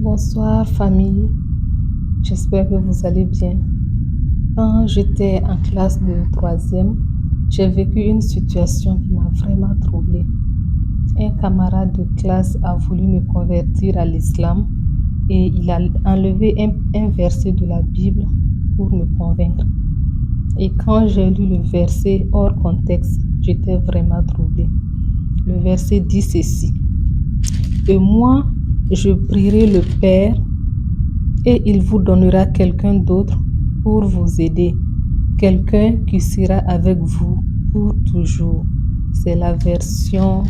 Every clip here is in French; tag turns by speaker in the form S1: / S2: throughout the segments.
S1: Bonsoir famille, j'espère que vous allez bien. Quand j'étais en classe de troisième, j'ai vécu une situation qui m'a vraiment troublée. Un camarade de classe a voulu me convertir à l'islam et il a enlevé un verset de la Bible pour me convaincre. Et quand j'ai lu le verset hors contexte, j'étais vraiment troublée. Le verset dit ceci: Et moi, je prierai le Père et il vous donnera quelqu'un d'autre pour vous aider, quelqu'un qui sera avec vous pour toujours. C'est la version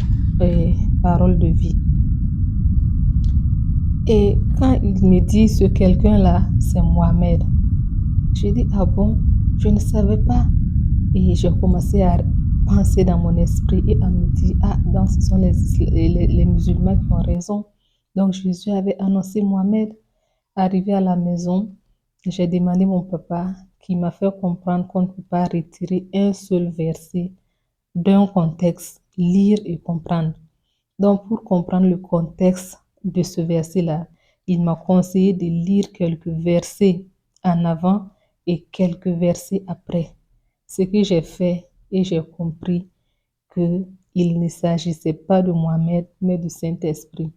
S1: parole de vie. Et quand il me dit ce quelqu'un-là, c'est Mohamed, j'ai dit, ah bon, je ne savais pas. Et j'ai commencé à penser dans mon esprit et à me dire, ah, donc ce sont les musulmans qui ont raison. Donc Jésus avait annoncé Mohamed. Arrivé à la maison, j'ai demandé à mon papa qui m'a fait comprendre qu'on ne peut pas retirer un seul verset d'un contexte, lire et comprendre. Donc, pour comprendre le contexte de ce verset-là, il m'a conseillé de lire quelques versets en avant et quelques versets après. Ce que j'ai fait et j'ai compris qu'il ne s'agissait pas de Mohamed, mais du Saint-Esprit.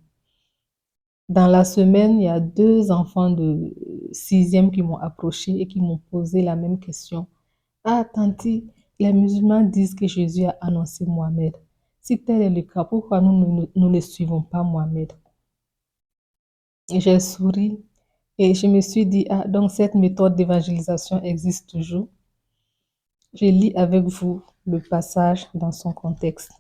S1: Dans la semaine, il y a 2 enfants de 6e qui m'ont approché et qui m'ont posé la même question. Ah, tanti, les musulmans disent que Jésus a annoncé Mohamed. Si tel est le cas, pourquoi nous ne suivons pas Mohamed? Et j'ai souri et je me suis dit, ah, donc cette méthode d'évangélisation existe toujours. Je lis avec vous le passage dans son contexte.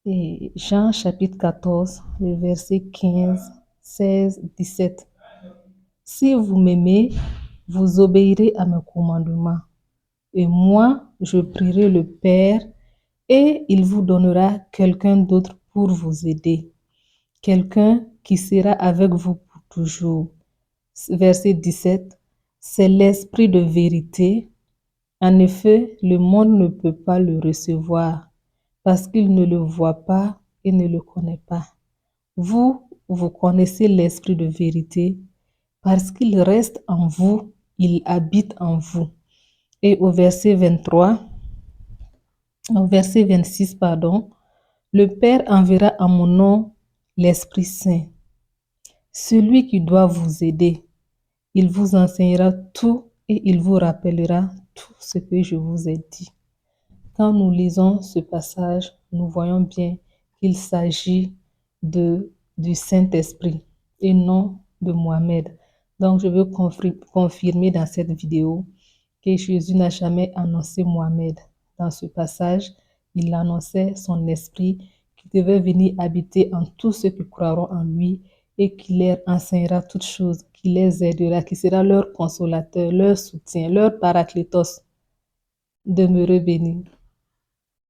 S1: Et Jean chapitre 14, le verset 15, 16, 17. Si vous m'aimez, vous obéirez à mes commandements. Et moi, je prierai le Père et il vous donnera quelqu'un d'autre pour vous aider. Quelqu'un qui sera avec vous pour toujours. Verset 17. C'est l'esprit de vérité. En effet, le monde ne peut pas le recevoir parce qu'il ne le voit pas et ne le connaît pas. Vous connaissez l'esprit de vérité parce qu'il reste en vous, il habite en vous. Et au verset 26, le Père enverra en mon nom l'Esprit Saint, celui qui doit vous aider. Il vous enseignera tout et il vous rappellera tout ce que je vous ai dit. Quand nous lisons ce passage, nous voyons bien qu'il s'agit du Saint-Esprit et non de Mohamed. Donc, je veux confirmer dans cette vidéo que Jésus n'a jamais annoncé Mohamed. Dans ce passage, il annonçait son esprit qui devait venir habiter en tous ceux qui croiront en lui et qui leur enseignera toutes choses, qui les aidera, qui sera leur consolateur, leur soutien, leur paraclétos. Demeurez bénis.